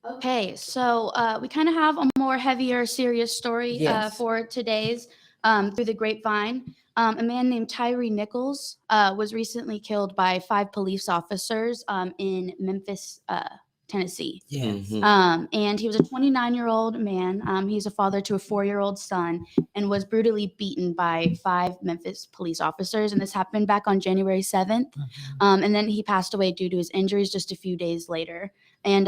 Okay, so we kind of have a more heavier, serious story Yes. for today's through the grapevine. A man named Tyre Nichols was recently killed by 5 police officers in Memphis, Tennessee. Yes. And he was a 29-year-old man. He's a father to a 4-year-old son and was brutally beaten by 5 Memphis police officers. And this happened back on January 7th. And then he passed away due to his injuries just a few days later. And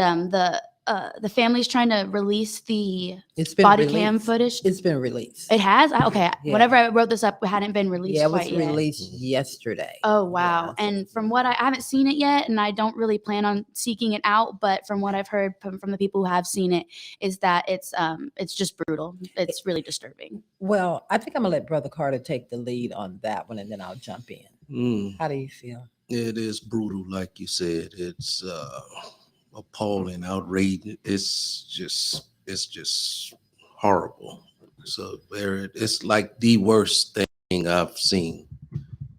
the family's trying to release the It's been body released. cam footage. It's been released. It has? Okay. Yeah. Whenever I wrote this up, it hadn't been released Yeah, it was quite yet. released yesterday. Oh, wow. Yeah. And from what I haven't seen it yet, and I don't really plan on seeking it out, but from what I've heard from the people who have seen it, is that it's just brutal. It's really disturbing. Well, I think I'm gonna let Brother Carter take the lead on that one, and then I'll jump in. How do you feel? It is brutal, like you said. It's appalling, outrageous. It's just horrible. So it's like the worst thing I've seen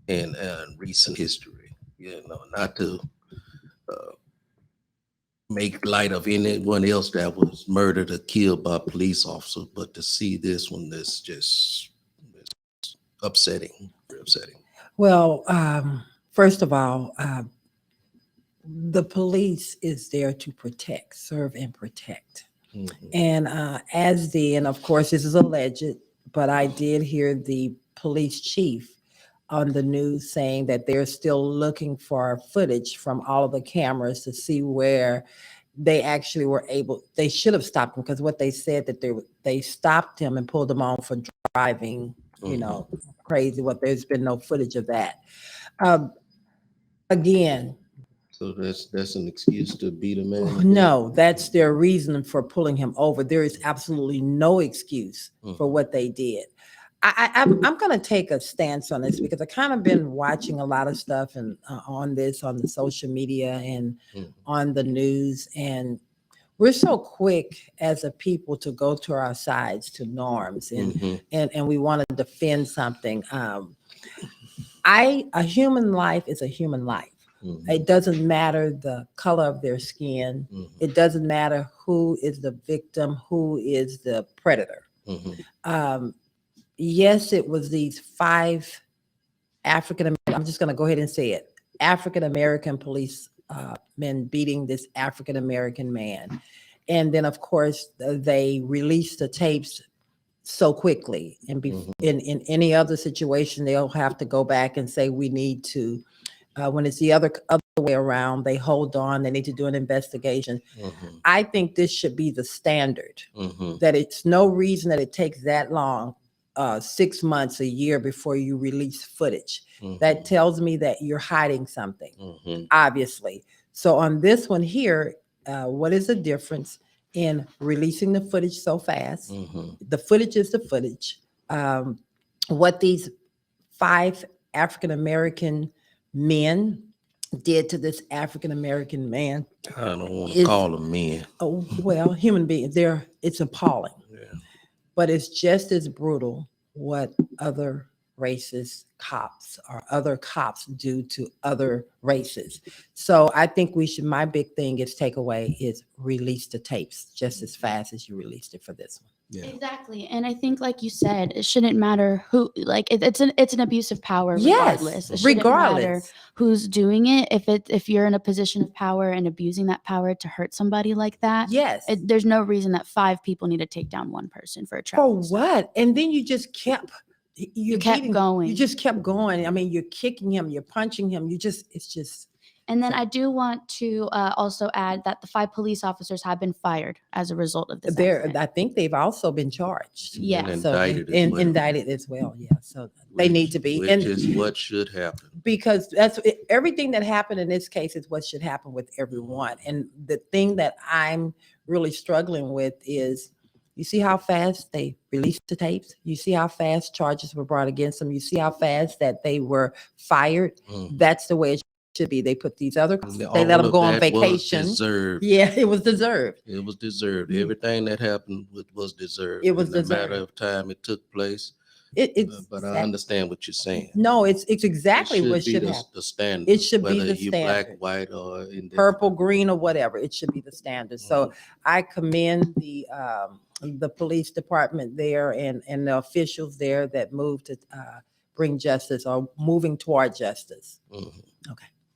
in recent history. Not to make light of anyone else that was murdered or killed by police officers, but to see this one, that's just upsetting. Very upsetting. Well, first of all, the police is there to protect, serve, and protect. And and of course, this is alleged, but I did hear the police chief on the news saying that they're still looking for footage from all of the cameras to see where they actually were able. They should have stopped him, because what they said that they stopped him and pulled him on for driving. Crazy. What there's been no footage of that. Again. So that's an excuse to beat a man? No, that's their reason for pulling him over. There is absolutely no excuse for what they did. I'm going to take a stance on this, because I kind of been watching a lot of stuff and on the social media and on the news, and we're so quick as a people to go to our sides, to norms, and we want to defend something. A human life is a human life. It doesn't matter the color of their skin. It doesn't matter who is the victim, who is the predator. Yes, it was these 5 African American, I'm just going to go ahead and say it, African American police men beating this African American man. And then, of course, they released the tapes so quickly. And in any other situation, they'll have to go back and say, we need to. When it's the other way around, they hold on. They need to do an investigation. I think this should be the standard. That it's no reason that it takes that long, 6 months, a year before you release footage. That tells me that you're hiding something, obviously. So on this one here, what is the difference in releasing the footage so fast? The footage is the footage. What these 5 African American men did to this African American man. I don't want to call them men. Oh, well, human beings. It's appalling. Yeah. But it's just as brutal what other racist cops or other cops do to other races. So I think my big thing is takeaway is release the tapes just as fast as you released it for this one. Yeah. Exactly. And I think, like you said, it shouldn't matter who, like it's an abuse of power regardless. It shouldn't matter who's doing it. If you're in a position of power and abusing that power to hurt somebody like that, there's no reason that 5 people need to take down one person for a trial. For what? And then you just kept going. You just kept going. I mean, you're kicking him, you're punching him. It's just. And then I do want to also add that the 5 police officers have been fired as a result of this. I think they've also been charged. Yeah. And indicted as well. Yeah. So they need to be. Which is what should happen. Because everything that happened in this case is what should happen with everyone. And the thing that I'm really struggling with is, you see how fast they released the tapes? You see how fast charges were brought against them? You see how fast that they were fired? That's the way it should be. They put these other, they let them go on vacation. Yeah, it was deserved. It was deserved. Everything that happened was deserved. It was deserved. deserved. A matter of time it took place. It's But I understand what you're saying. no, it's exactly It what be should the, happen. the standard. It should be whether the you black, standard. white, or indifferent. Purple, green, or whatever. It should be the standard. So I commend the police department there and the officials there that moved to bring justice or moving toward justice. Mhm. Okay.